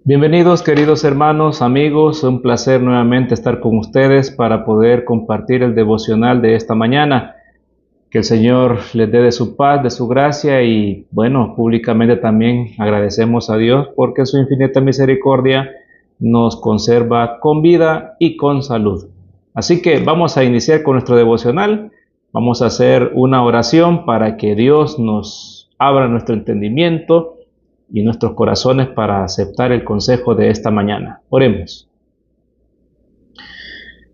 Bienvenidos queridos hermanos, amigos, un placer nuevamente estar con ustedes para poder compartir el devocional de esta mañana. Que el Señor les dé de su paz, de su gracia y bueno, públicamente también agradecemos a Dios porque su infinita misericordia nos conserva con vida y con salud. Así que vamos a iniciar con nuestro devocional, vamos a hacer una oración para que Dios nos abra nuestro entendimiento y nuestros corazones para aceptar el consejo de esta mañana. Oremos.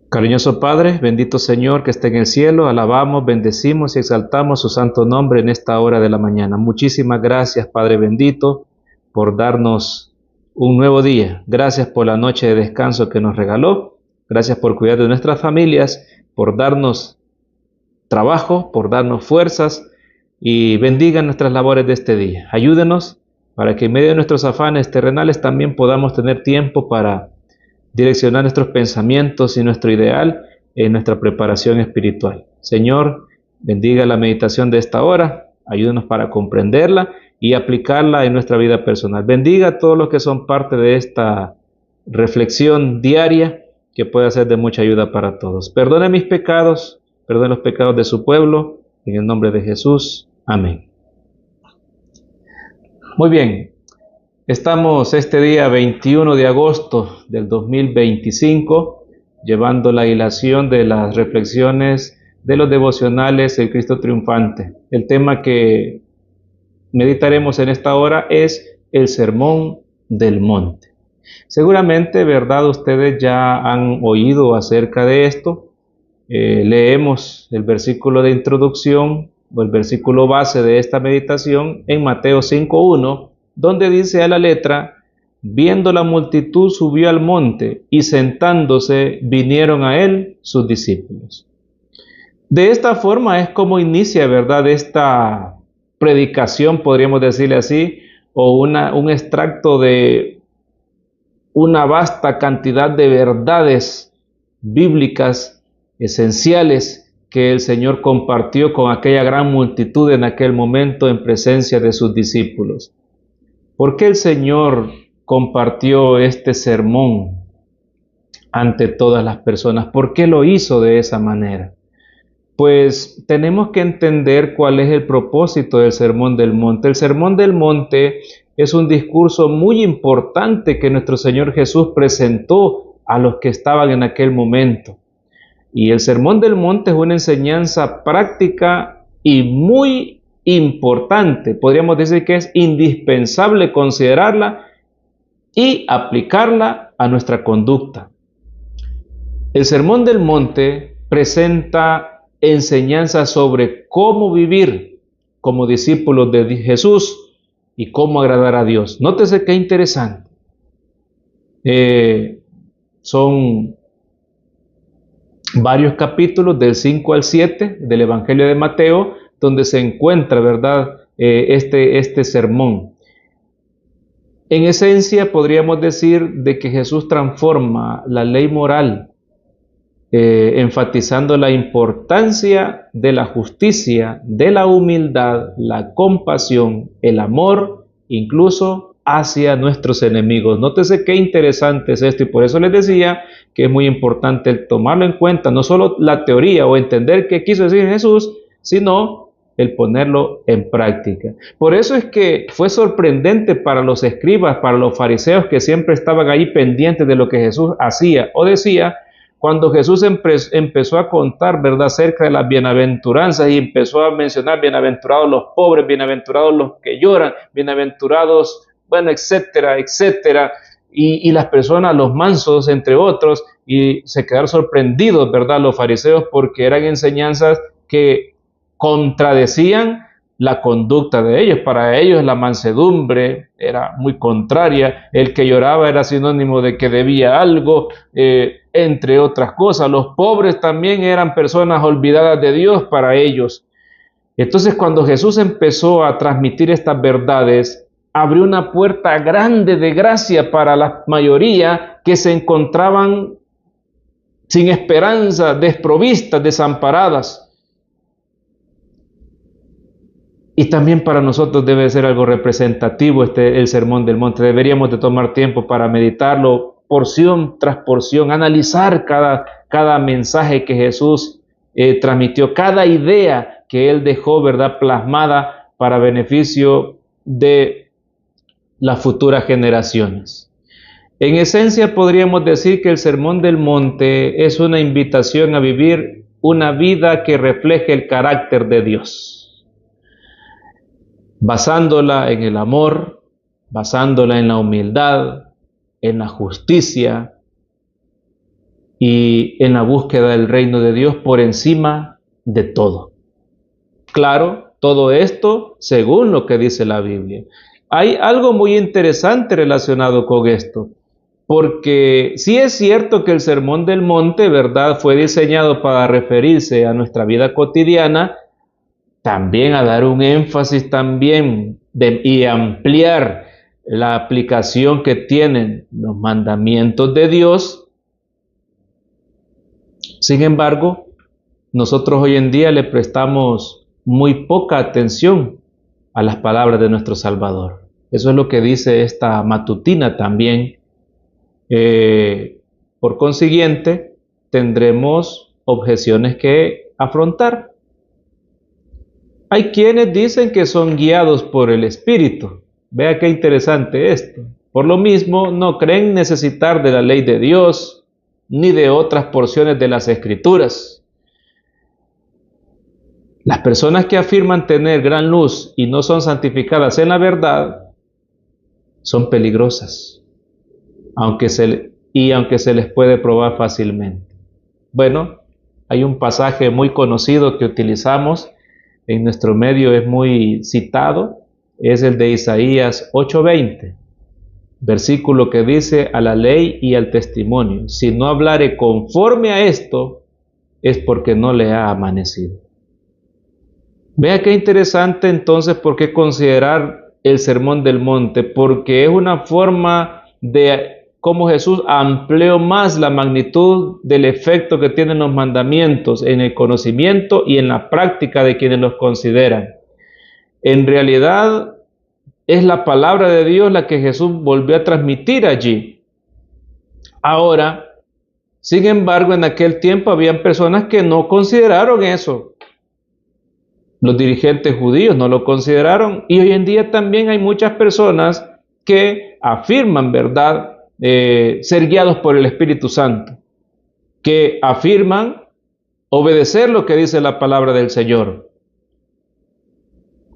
Cariñoso Padre, bendito Señor que está en el cielo, alabamos, bendecimos y exaltamos su santo nombre en esta hora de la mañana. Muchísimas gracias, Padre bendito, por darnos un nuevo día. Gracias por la noche de descanso que nos regaló. Gracias por cuidar de nuestras familias, por darnos trabajo, por darnos fuerzas y bendiga nuestras labores de este día. Ayúdenos para que en medio de nuestros afanes terrenales también podamos tener tiempo para direccionar nuestros pensamientos y nuestro ideal en nuestra preparación espiritual. Señor, bendiga la meditación de esta hora, ayúdenos para comprenderla y aplicarla en nuestra vida personal. Bendiga a todos los que son parte de esta reflexión diaria que pueda ser de mucha ayuda para todos. Perdone mis pecados, perdone los pecados de su pueblo, en el nombre de Jesús. Amén. Muy bien, estamos este día 21 de agosto del 2025 llevando la hilación de las reflexiones de los devocionales El Cristo Triunfante. El tema que meditaremos en esta hora es el Sermón del Monte. Seguramente, ¿verdad? Ustedes ya han oído acerca de esto. Leemos el versículo de introducción o el versículo base de esta meditación en Mateo 5:1, donde dice a la letra: viendo la multitud subió al monte y sentándose vinieron a él sus discípulos. De esta forma es como inicia, ¿verdad?, esta predicación, podríamos decirle así, o un extracto de una vasta cantidad de verdades bíblicas esenciales que el Señor compartió con aquella gran multitud en aquel momento en presencia de sus discípulos. ¿Por qué el Señor compartió este sermón ante todas las personas? ¿Por qué lo hizo de esa manera? Pues tenemos que entender cuál es el propósito del Sermón del Monte. El Sermón del Monte es un discurso muy importante que nuestro Señor Jesús presentó a los que estaban en aquel momento. Y el Sermón del Monte es una enseñanza práctica y muy importante. Podríamos decir que es indispensable considerarla y aplicarla a nuestra conducta. El Sermón del Monte presenta enseñanzas sobre cómo vivir como discípulos de Jesús y cómo agradar a Dios. Nótese qué interesante. Son varios capítulos del 5 al 7 del Evangelio de Mateo, donde se encuentra, ¿verdad?, este sermón. En esencia, podríamos decir de que Jesús transforma la ley moral, enfatizando la importancia de la justicia, de la humildad, la compasión, el amor, incluso hacia nuestros enemigos. Nótese qué interesante es esto, y por eso les decía que es muy importante el tomarlo en cuenta, no solo la teoría o entender qué quiso decir Jesús, sino el ponerlo en práctica. Por eso es que fue sorprendente para los escribas, para los fariseos que siempre estaban ahí pendientes de lo que Jesús hacía o decía, cuando Jesús empezó a contar, ¿verdad?, acerca de las bienaventuranzas y empezó a mencionar bienaventurados los pobres, bienaventurados los que lloran, bienaventurados, bueno, etcétera, etcétera, y las personas, los mansos, entre otros, y se quedaron sorprendidos, ¿verdad?, los fariseos, porque eran enseñanzas que contradecían la conducta de ellos. Para ellos la mansedumbre era muy contraria, el que lloraba era sinónimo de que debía algo, entre otras cosas. Los pobres también eran personas olvidadas de Dios para ellos. Entonces, cuando Jesús empezó a transmitir estas verdades, abrió una puerta grande de gracia para la mayoría que se encontraban sin esperanza, desprovistas, desamparadas. Y también para nosotros debe ser algo representativo el Sermón del Monte. Deberíamos de tomar tiempo para meditarlo, porción tras porción, analizar cada mensaje que Jesús transmitió, cada idea que Él dejó, ¿verdad?, plasmada para beneficio de las futuras generaciones. En esencia, podríamos decir que el Sermón del Monte es una invitación a vivir una vida que refleje el carácter de Dios, basándola en el amor, basándola en la humildad, en la justicia y en la búsqueda del reino de Dios por encima de todo. Claro, todo esto según lo que dice la Biblia. Hay algo muy interesante relacionado con esto, porque sí es cierto que el Sermón del Monte, ¿verdad?, fue diseñado para referirse a nuestra vida cotidiana, también a dar un énfasis también y ampliar la aplicación que tienen los mandamientos de Dios. Sin embargo, nosotros hoy en día le prestamos muy poca atención a las palabras de nuestro Salvador. Eso es lo que dice esta matutina también. Por consiguiente, tendremos objeciones que afrontar. Hay quienes dicen que son guiados por el Espíritu. Vea qué interesante esto. Por lo mismo, no creen necesitar de la ley de Dios ni de otras porciones de las Escrituras. Las personas que afirman tener gran luz y no son santificadas en la verdad son peligrosas, aunque se les puede probar fácilmente. Bueno, hay un pasaje muy conocido que utilizamos en nuestro medio, es muy citado, es el de Isaías 8:20, versículo que dice: a la ley y al testimonio, si no hablare conforme a esto, es porque no le ha amanecido. Vea qué interesante entonces por qué considerar el Sermón del Monte, porque es una forma de cómo Jesús amplió más la magnitud del efecto que tienen los mandamientos en el conocimiento y en la práctica de quienes los consideran. En realidad es la palabra de Dios la que Jesús volvió a transmitir allí. Ahora, sin embargo, en aquel tiempo habían personas que no consideraron eso. Los dirigentes judíos no lo consideraron, y hoy en día también hay muchas personas que afirman, ¿verdad?, ser guiados por el Espíritu Santo, que afirman obedecer lo que dice la palabra del Señor,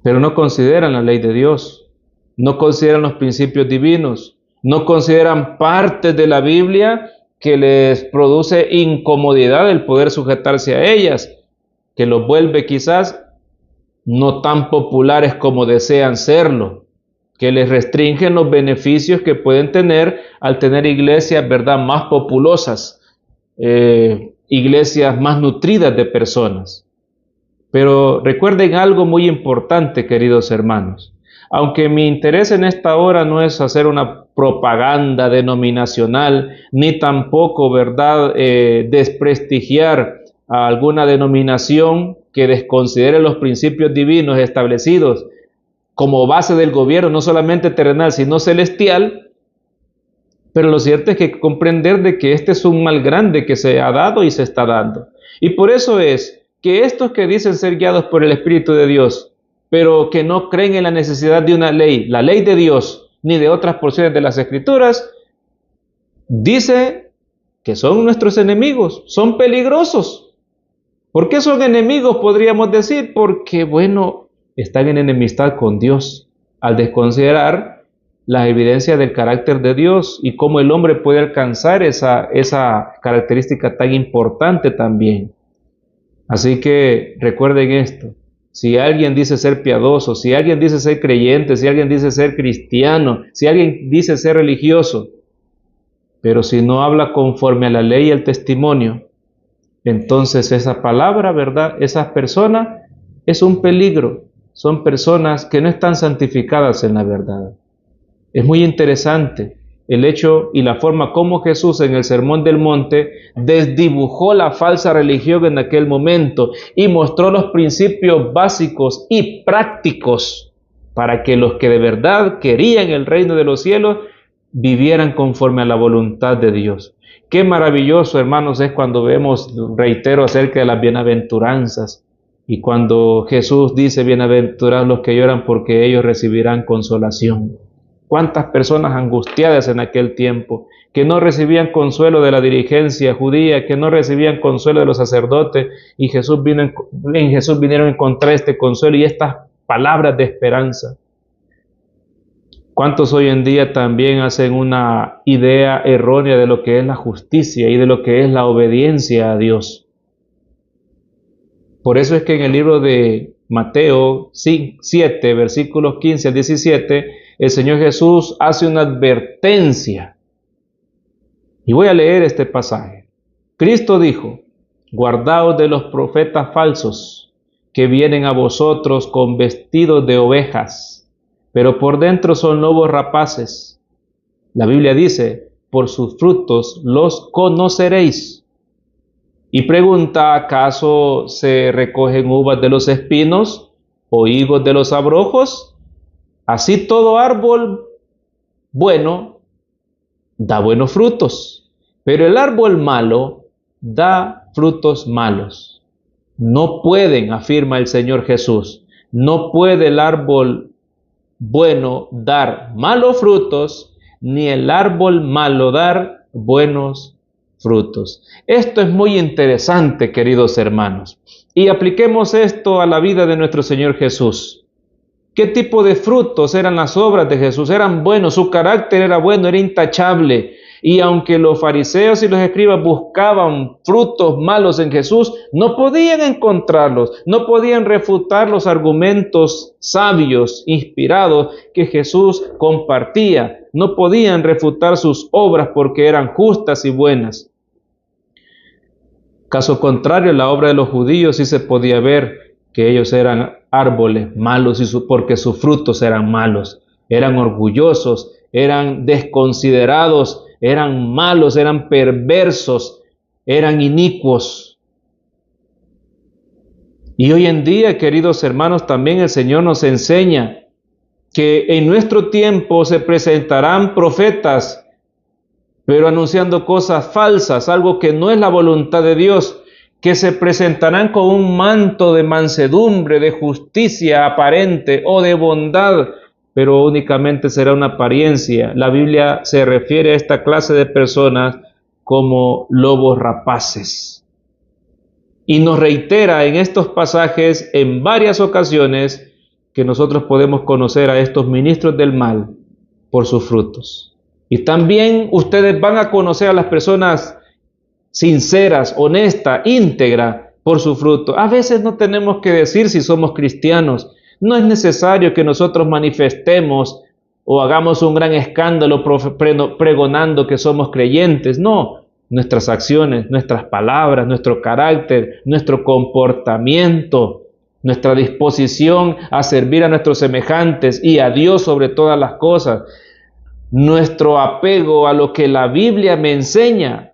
pero no consideran la ley de Dios, no consideran los principios divinos, no consideran partes de la Biblia que les produce incomodidad el poder sujetarse a ellas, que los vuelve quizás no tan populares como desean serlo, que les restringen los beneficios que pueden tener al tener iglesias, ¿verdad?, más populosas, iglesias más nutridas de personas. Pero recuerden algo muy importante, queridos hermanos. Aunque mi interés en esta hora no es hacer una propaganda denominacional, ni tampoco, ¿verdad?, desprestigiar a alguna denominación que desconsidere los principios divinos establecidos como base del gobierno, no solamente terrenal, sino celestial. Pero lo cierto es que hay que comprender de que este es un mal grande que se ha dado y se está dando. Y por eso es que estos que dicen ser guiados por el Espíritu de Dios, pero que no creen en la necesidad de una ley, la ley de Dios, ni de otras porciones de las Escrituras, dice que son nuestros enemigos, son peligrosos. ¿Por qué son enemigos? Podríamos decir, porque, bueno, están en enemistad con Dios al desconsiderar las evidencias del carácter de Dios y cómo el hombre puede alcanzar esa característica tan importante también. Así que recuerden esto: si alguien dice ser piadoso, si alguien dice ser creyente, si alguien dice ser cristiano, si alguien dice ser religioso, pero si no habla conforme a la ley y el testimonio, entonces esa palabra, ¿verdad?, esas personas es un peligro. Son personas que no están santificadas en la verdad. Es muy interesante el hecho y la forma como Jesús en el Sermón del Monte desdibujó la falsa religión en aquel momento y mostró los principios básicos y prácticos para que los que de verdad querían el reino de los cielos vivieran conforme a la voluntad de Dios. Qué maravilloso, hermanos, es cuando vemos, reitero, acerca de las bienaventuranzas y cuando Jesús dice: bienaventurados los que lloran porque ellos recibirán consolación. Cuántas personas angustiadas en aquel tiempo, que no recibían consuelo de la dirigencia judía, que no recibían consuelo de los sacerdotes, y en Jesús vinieron a encontrar este consuelo y estas palabras de esperanza. ¿Cuántos hoy en día también hacen una idea errónea de lo que es la justicia y de lo que es la obediencia a Dios? Por eso es que en el libro de Mateo 7, versículos 15 al 17, el Señor Jesús hace una advertencia. Y voy a leer este pasaje. Cristo dijo: guardaos de los profetas falsos, que vienen a vosotros con vestidos de ovejas, pero por dentro son lobos rapaces. La Biblia dice: por sus frutos los conoceréis. Y pregunta: ¿acaso se recogen uvas de los espinos o higos de los abrojos? Así todo árbol bueno da buenos frutos, pero el árbol malo da frutos malos. No pueden, afirma el Señor Jesús, no puede el árbol bueno dar malos frutos, ni el árbol malo dar buenos frutos. Esto es muy interesante, queridos hermanos, y apliquemos esto a la vida de nuestro Señor Jesús. ¿Qué tipo de frutos eran las obras de Jesús? Eran buenos, su carácter era bueno, era intachable. Y aunque los fariseos y los escribas buscaban frutos malos en Jesús, no podían encontrarlos, no podían refutar los argumentos sabios, inspirados que Jesús compartía. No podían refutar sus obras porque eran justas y buenas. Caso contrario, la obra de los judíos sí se podía ver que ellos eran árboles malos porque sus frutos eran malos, eran orgullosos, eran desconsiderados, eran malos, eran perversos, eran inicuos. Y hoy en día, queridos hermanos, también el Señor nos enseña que en nuestro tiempo se presentarán profetas, pero anunciando cosas falsas, algo que no es la voluntad de Dios, que se presentarán con un manto de mansedumbre, de justicia aparente o de bondad, pero únicamente será una apariencia. La Biblia se refiere a esta clase de personas como lobos rapaces. Y nos reitera en estos pasajes en varias ocasiones que nosotros podemos conocer a estos ministros del mal por sus frutos. Y también ustedes van a conocer a las personas sinceras, honestas, íntegras por su fruto. A veces no tenemos que decir si somos cristianos. No es necesario que nosotros manifestemos o hagamos un gran escándalo pregonando que somos creyentes. No, nuestras acciones, nuestras palabras, nuestro carácter, nuestro comportamiento, nuestra disposición a servir a nuestros semejantes y a Dios sobre todas las cosas, nuestro apego a lo que la Biblia me enseña,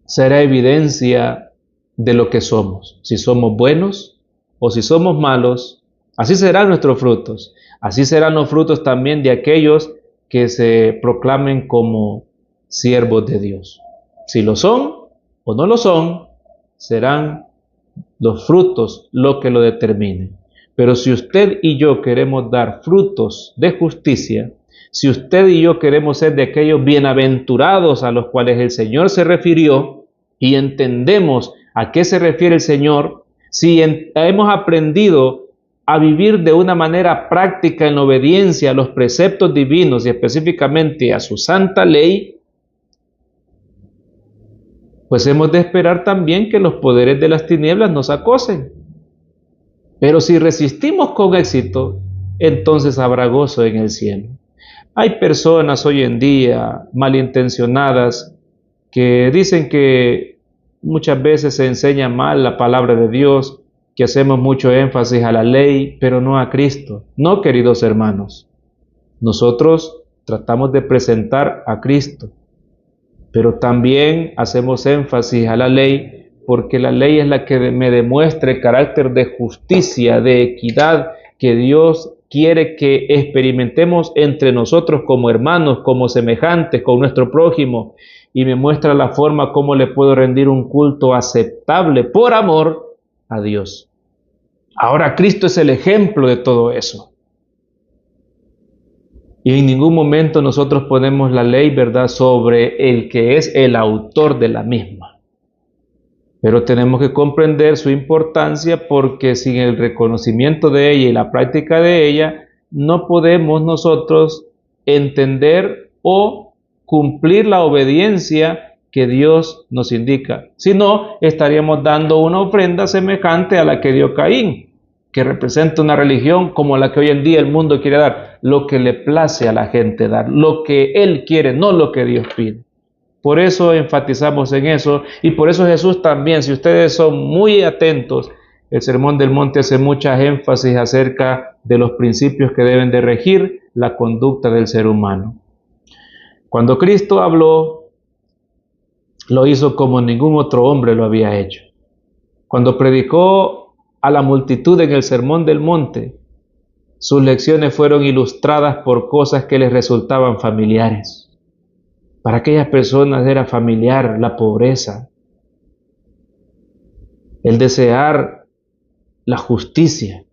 será evidencia de lo que somos. Si somos buenos o si somos malos, así serán nuestros frutos. Así serán los frutos también de aquellos que se proclamen como siervos de Dios. Si lo son o no lo son, serán los frutos lo que lo determinen. Pero si usted y yo queremos dar frutos de justicia, si usted y yo queremos ser de aquellos bienaventurados a los cuales el Señor se refirió y entendemos a qué se refiere el Señor, si hemos aprendido a vivir de una manera práctica en obediencia a los preceptos divinos y específicamente a su santa ley, pues hemos de esperar también que los poderes de las tinieblas nos acosen. Pero si resistimos con éxito, entonces habrá gozo en el cielo. Hay personas hoy en día malintencionadas que dicen que muchas veces se enseña mal la palabra de Dios, que hacemos mucho énfasis a la ley, pero no a Cristo. No, queridos hermanos. Nosotros tratamos de presentar a Cristo, pero también hacemos énfasis a la ley, porque la ley es la que me demuestra el carácter de justicia, de equidad que Dios quiere que experimentemos entre nosotros como hermanos, como semejantes, con nuestro prójimo, y me muestra la forma como le puedo rendir un culto aceptable por amor a Dios. Ahora Cristo es el ejemplo de todo eso. Y en ningún momento nosotros ponemos la ley, ¿verdad?, sobre el que es el autor de la misma. Pero tenemos que comprender su importancia, porque sin el reconocimiento de ella y la práctica de ella, no podemos nosotros entender o cumplir la obediencia que Dios nos indica. Si no, estaríamos dando una ofrenda semejante a la que dio Caín, que representa una religión como la que hoy en día el mundo quiere dar, lo que le place a la gente dar, lo que él quiere, no lo que Dios pide. Por eso enfatizamos en eso, y por eso Jesús también, si ustedes son muy atentos, el Sermón del Monte hace mucha énfasis acerca de los principios que deben de regir la conducta del ser humano. Cuando Cristo habló, lo hizo como ningún otro hombre lo había hecho. Cuando predicó a la multitud en el Sermón del Monte, sus lecciones fueron ilustradas por cosas que les resultaban familiares. Para aquellas personas era familiar la pobreza, el desear la justicia.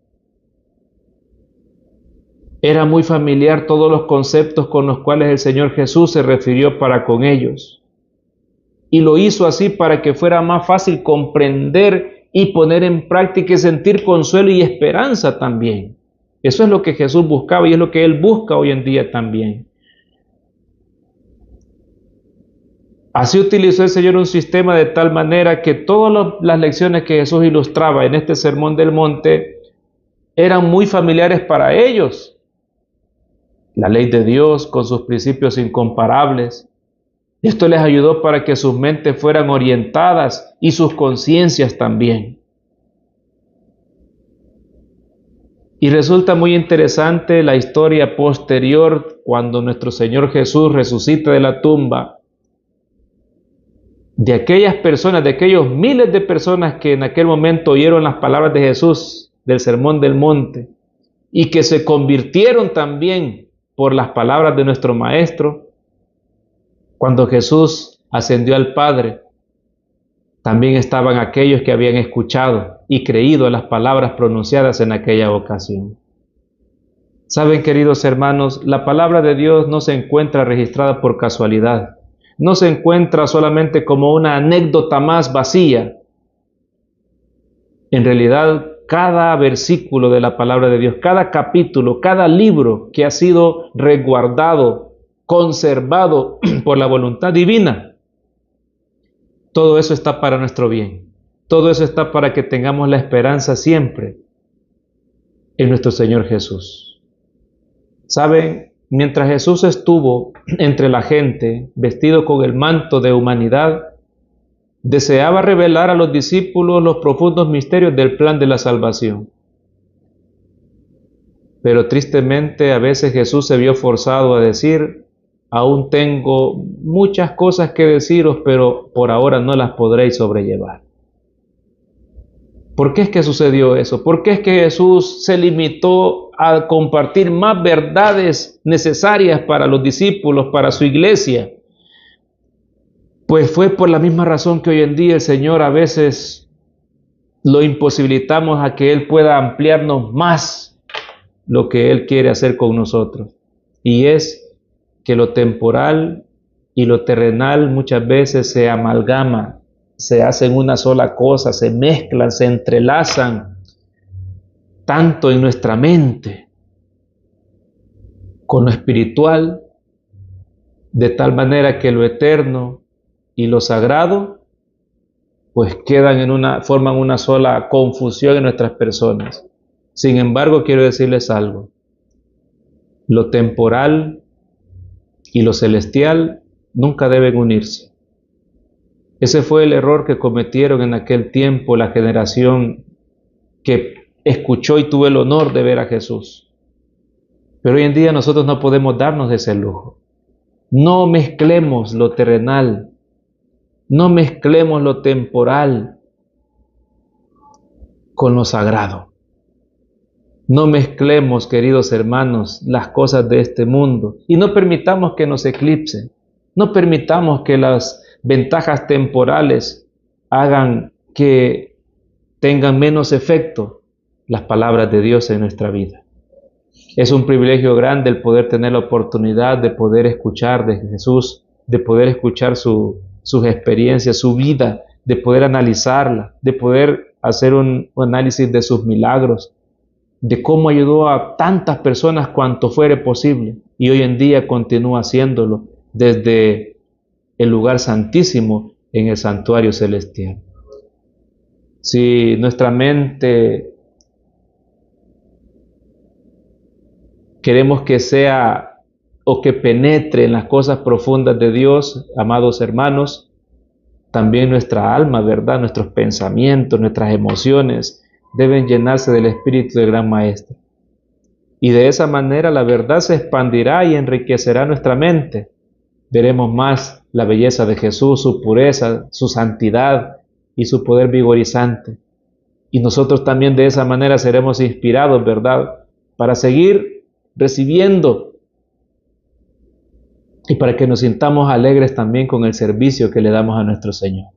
Era muy familiar todos los conceptos con los cuales el Señor Jesús se refirió para con ellos. Y lo hizo así para que fuera más fácil comprender y poner en práctica y sentir consuelo y esperanza también. Eso es lo que Jesús buscaba y es lo que Él busca hoy en día también. Así utilizó el Señor un sistema de tal manera que todas las lecciones que Jesús ilustraba en este Sermón del Monte eran muy familiares para ellos. La ley de Dios con sus principios incomparables. Esto les ayudó para que sus mentes fueran orientadas y sus conciencias también. Y resulta muy interesante la historia posterior cuando nuestro Señor Jesús resucita de la tumba, de aquellas personas, de aquellos miles de personas que en aquel momento oyeron las palabras de Jesús del Sermón del Monte y que se convirtieron también por las palabras de nuestro Maestro. Cuando Jesús ascendió al Padre, también estaban aquellos que habían escuchado y creído a las palabras pronunciadas en aquella ocasión. Saben, queridos hermanos, la palabra de Dios no se encuentra registrada por casualidad. No se encuentra solamente como una anécdota más vacía. En realidad, cada versículo de la palabra de Dios, cada capítulo, cada libro que ha sido resguardado, conservado por la voluntad divina, todo eso está para nuestro bien. Todo eso está para que tengamos la esperanza siempre en nuestro Señor Jesús. ¿Saben? Mientras Jesús estuvo entre la gente, vestido con el manto de humanidad, deseaba revelar a los discípulos los profundos misterios del plan de la salvación. Pero tristemente a veces Jesús se vio forzado a decir: aún tengo muchas cosas que deciros, pero por ahora no las podréis sobrellevar. ¿Por qué es que sucedió eso? ¿Por qué es que Jesús se limitó a compartir más verdades necesarias para los discípulos, para su iglesia? Pues fue por la misma razón que hoy en día el Señor a veces lo imposibilitamos a que Él pueda ampliarnos más lo que Él quiere hacer con nosotros. Y es que lo temporal y lo terrenal muchas veces se amalgama, se hacen una sola cosa, se mezclan, se entrelazan tanto en nuestra mente con lo espiritual, de tal manera que lo eterno y lo sagrado pues forman una sola confusión en nuestras personas. Sin embargo, quiero decirles algo: lo temporal y lo celestial nunca deben unirse. Ese fue el error que cometieron en aquel tiempo la generación que escuchó y tuvo el honor de ver a Jesús. Pero hoy en día nosotros no podemos darnos ese lujo. No mezclemos lo terrenal, no mezclemos lo temporal con lo sagrado. No mezclemos, queridos hermanos, las cosas de este mundo y no permitamos que nos eclipsen. No permitamos que las ventajas temporales hagan que tengan menos efecto las palabras de Dios en nuestra vida. Es un privilegio grande el poder tener la oportunidad de poder escuchar de Jesús, de poder escuchar sus experiencias, su vida, de poder analizarla, de poder hacer un análisis de sus milagros, de cómo ayudó a tantas personas cuanto fuere posible y hoy en día continúa haciéndolo desde el lugar santísimo en el santuario celestial. Si nuestra mente queremos que sea o que penetre en las cosas profundas de Dios, amados hermanos, también nuestra alma, ¿verdad? Nuestros pensamientos, nuestras emociones deben llenarse del Espíritu del Gran Maestro. Y de esa manera la verdad se expandirá y enriquecerá nuestra mente. Veremos más la belleza de Jesús, su pureza, su santidad y su poder vigorizante. Y nosotros también de esa manera seremos inspirados, ¿verdad? Para seguir recibiendo y para que nos sintamos alegres también con el servicio que le damos a nuestro Señor.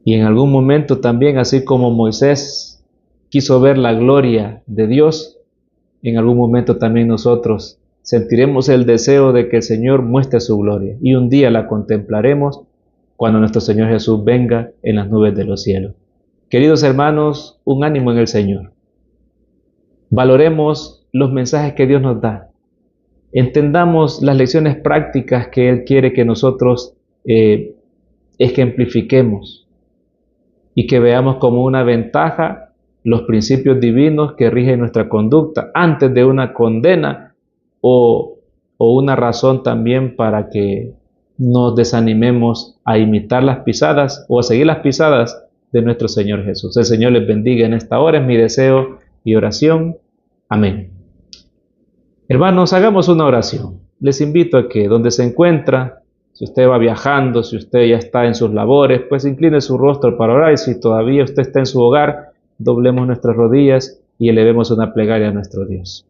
Y en algún momento también, así como Moisés quiso ver la gloria de Dios, en algún momento también nosotros sentiremos el deseo de que el Señor muestre su gloria y un día la contemplaremos cuando nuestro Señor Jesús venga en las nubes de los cielos. Queridos hermanos, un ánimo en el Señor. Valoremos los mensajes que Dios nos da. Entendamos las lecciones prácticas que Él quiere que nosotros ejemplifiquemos y que veamos como una ventaja los principios divinos que rigen nuestra conducta antes de una condena o una razón también para que nos desanimemos a imitar las pisadas o a seguir las pisadas de nuestro Señor Jesús. El Señor les bendiga en esta hora, es mi deseo y oración. Amén. Hermanos, hagamos una oración. Les invito a que donde se encuentra, si usted va viajando, si usted ya está en sus labores, pues incline su rostro para orar. Y si todavía usted está en su hogar, doblemos nuestras rodillas y elevemos una plegaria a nuestro Dios.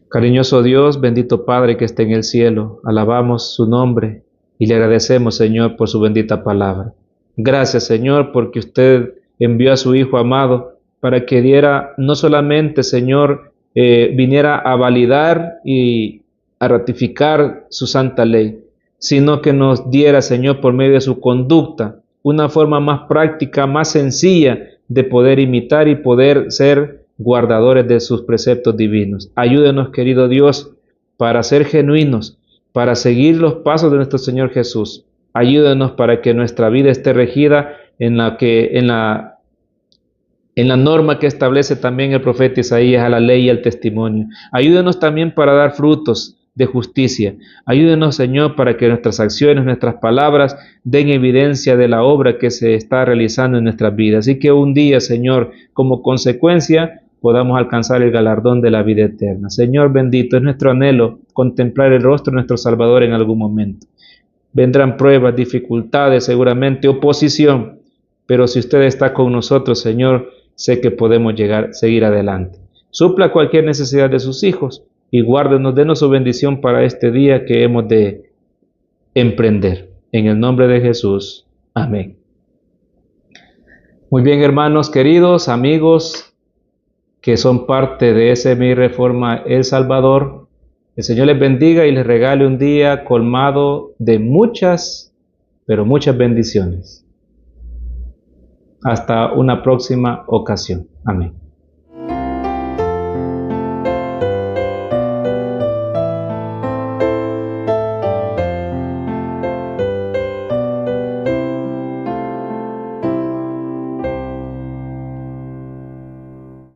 Cariñoso Dios, bendito Padre que está en el cielo, alabamos su nombre y le agradecemos, Señor, por su bendita palabra. Gracias, Señor, porque usted envió a su Hijo amado para que diera no solamente, Señor, viniera a validar y a ratificar su santa ley, sino que nos diera, Señor, por medio de su conducta, una forma más práctica, más sencilla de poder imitar y poder ser guardadores de sus preceptos divinos. Ayúdenos, querido Dios, para ser genuinos, para seguir los pasos de nuestro Señor Jesús. Ayúdenos para que nuestra vida esté regida en la norma que establece también el profeta Isaías, a la ley y al testimonio. Ayúdenos también para dar frutos de justicia. Ayúdenos, Señor, para que nuestras acciones, nuestras palabras den evidencia de la obra que se está realizando en nuestras vidas. Así que un día, Señor, como consecuencia, podamos alcanzar el galardón de la vida eterna. Señor bendito, es nuestro anhelo contemplar el rostro de nuestro Salvador en algún momento. Vendrán pruebas, dificultades, seguramente oposición, pero si usted está con nosotros, Señor, sé que podemos seguir adelante. Supla cualquier necesidad de sus hijos y guárdenos, denos su bendición para este día que hemos de emprender. En el nombre de Jesús. Amén. Muy bien, hermanos queridos, amigos que son parte de SMI Reforma El Salvador. El Señor les bendiga y les regale un día colmado de muchas, pero muchas bendiciones. Hasta una próxima ocasión. Amén.